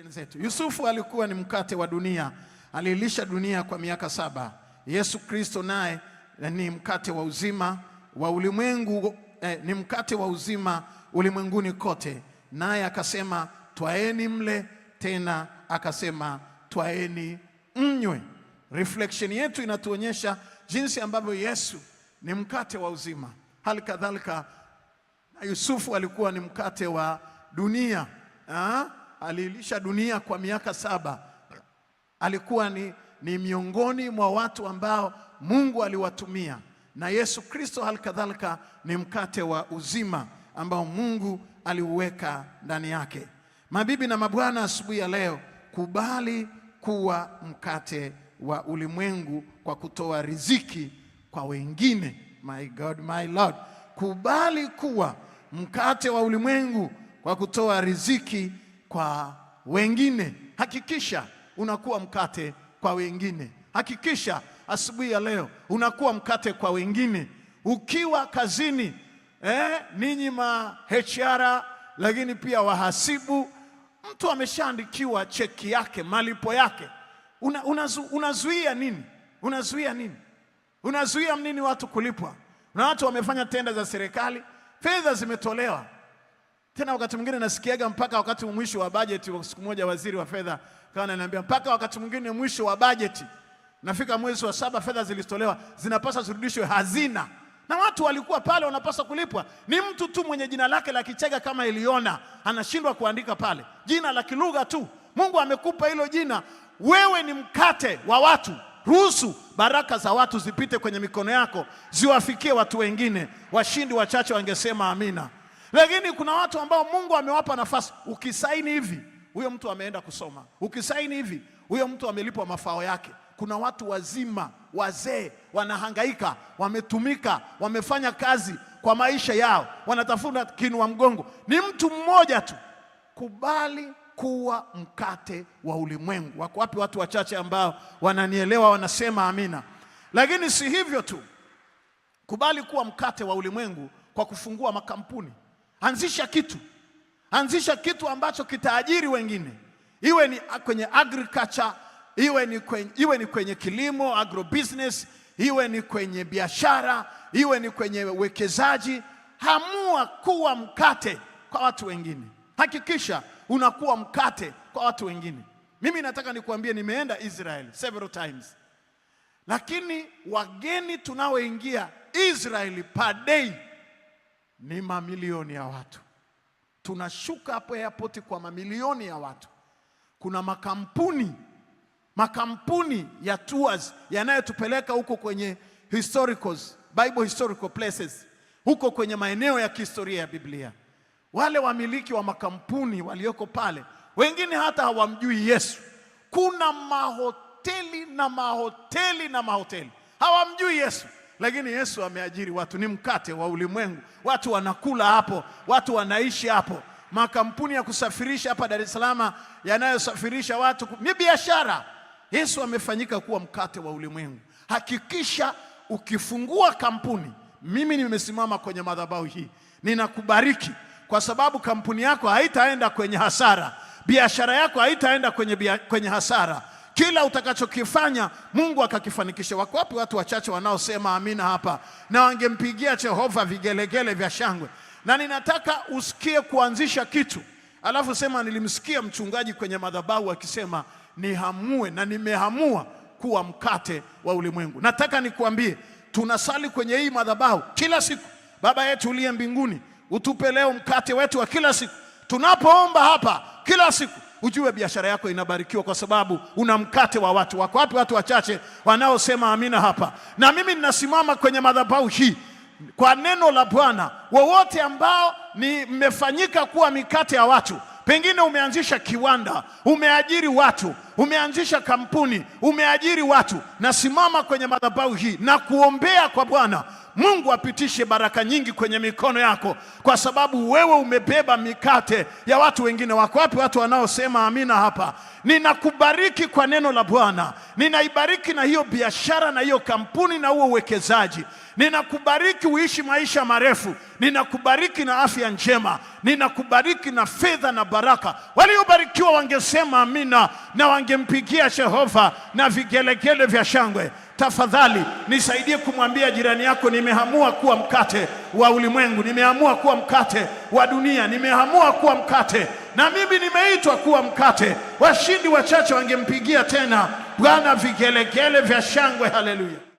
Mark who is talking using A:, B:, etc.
A: zetu. Yusufu alikuwa ni mkate wa dunia, alilisha dunia kwa miaka 7. Yesu Kristo naye ni mkate wa uzima wa ulimwengu, ni mkate wa uzima ulimwenguni kote. Naye akasema twaeni mle, tena akasema twaeni mnywe. Reflection yetu inatuonyesha jinsi ambavyo Yesu ni mkate wa uzima. Hali kadhalika na Yusufu alikuwa ni mkate wa dunia. Alilisha dunia kwa miaka 7. Alikuwa ni miongoni mwa watu ambao Mungu aliwatumia. Na Yesu Kristo hali kadhalika ni mkate wa uzima ambao Mungu aliuweka ndani yake. Mabibi na mabwana, asubuhi ya leo, kubali kuwa mkate wa ulimwengu kwa kutoa riziki kwa wengine. My God, my Lord. Kubali kuwa mkate wa ulimwengu kwa kutoa riziki kwa wengine. Hakikisha unakuwa mkate kwa wengine. Hakikisha asubuhi ya leo unakuwa mkate kwa wengine. Ukiwa kazini, ninyi ma HR, lakini pia wahasibu, mtu ameshaandikiwa cheki yake, malipo yake. Unazuia nini? Unazuia nini? Unazuia nini watu kulipwa? Na watu wamefanya tenda za serikali, fedha zimetolewa. Tena wakati mwingine nasikiaga mpaka wakati mwisho wa budget. Siku moja waziri wa fedha kawa ananiambia mpaka wakati mwingine mwisho wa budget, nafika mwezi wa 7 fedha zilitolewa, zinapaswa zirudishwe hazina. Na watu walikuwa pale wanapaswa kulipwa. Ni mtu tu mwenye jina lake la Kichega kama Eliona anashindwa kuandika pale. Jina la kilugha tu. Mungu amekupa hilo jina. Wewe ni mkate wa watu. Ruhusu baraka za watu zipite kwenye mikono yako, ziwafikie watu wengine. Washindi wachache wangesema amina. Lakini kuna watu ambao Mungu amewapa nafasi. Ukisaini hivi, huyo mtu ameenda kusoma. Ukisaini hivi, huyo mtu amelipwa mafao yake. Kuna watu wazima, wazee, wanahangaika, wametumika, wamefanya kazi kwa maisha yao, wanatafuta kinua mgongo. Ni mtu mmoja tu. Kubali kuwa mkate wa ulimwengu. Wako wapi watu wachache ambao wananielewa, wanasema amina? Lakini si hivyo tu. Kubali kuwa mkate wa ulimwengu kwa kufungua makampuni. Anzisha kitu. Anzisha kitu kitaajiri wengine. Iwe ni kwenye agriculture, iwe ni kwenye kilimo, agrobusiness, iwe ni kwenye biashara, iwe ni kwenye uwekezaji. Hamua kuwa mkate kwa watu wengine. Hakikisha unakuwa mkate kwa watu wengine. Mimi nataka nikuambie, nimeenda Israel several times. Lakini wageni tunaoingia Israel per day ni mamilioni ya watu. Tunashuka hapo airport kwa mamilioni ya watu. Kuna makampuni ya tours yanayotupeleka huko kwenye Bible historical places, huko kwenye maeneo ya kihistoria ya Biblia. Wale wamiliki wa makampuni walioko pale, wengine hata hawamjui Yesu. Kuna mahoteli na mahoteli na mahoteli, hawamjui Yesu. Lakini Yesu ameajiri watu, ni mkate wa ulimwengu. Watu wanakula hapo, watu wanaishi hapo. Makampuni ya kusafirisha hapa Dar es Salaam yanayosafirisha watu, ni biashara. Yesu amefanyika kuwa mkate wa ulimwengu. Hakikisha ukifungua kampuni, mimi nimesimama kwenye madhabahu hii, ninakubariki kwa sababu kampuni yako haitaenda kwenye hasara. Biashara yako haitaenda kwenye hasara. Kila utakachokifanya Mungu akakifanikisha. Wako wapi watu wachache wanaosema amina hapa, na wangempigia Jehova vigelegele vya shangwe? Na ninataka usikie kuanzisha kitu, alafu sema nilimsikia mchungaji kwenye madhabahu akisema nihamue, na nimehamua kuwa mkate wa ulimwengu. Nataka nikuambie, tunasali kwenye hii madhabahu kila siku, Baba yetu uliye mbinguni, utupe leo mkate wetu wa kila siku. Tunapoomba hapa kila siku, ujue biashara yako inabarikiwa kwa sababu una mkate wa watu. Wako wapi watu wachache wanaosema amina hapa? Na mimi ninasimama kwenye madhabahu hii kwa neno la Bwana. Wowote ambao ni mmefanyika kuwa mikate ya watu, pengine umeanzisha kiwanda, umeajiri watu, umeanzisha kampuni, umeajiri watu, nasimama kwenye madhabahu hii na kuombea kwa Bwana Mungu apitishe baraka nyingi kwenye mikono yako, kwa sababu wewe umebeba mikate ya watu wengine. Wako wapi watu wanaosema amina hapa? Ninakubariki kwa neno la Bwana. Ninaibariki na hiyo biashara na hiyo kampuni na huo uwekezaji. Ninakubariki uishi maisha marefu. Ninakubariki na afya njema. Ninakubariki na fedha na baraka. Waliobarikiwa wangesema amina na wangempigia Jehova na vigelegele vya shangwe. Tafadhali nisaidie kumwambia jirani yako, nimeamua kuwa mkate wa ulimwengu, nimeamua kuwa mkate wa dunia, nimeamua kuwa mkate, na mimi nimeitwa kuwa mkate. Washindi wachache wangempigia tena Bwana vigelegele vya shangwe. Haleluya.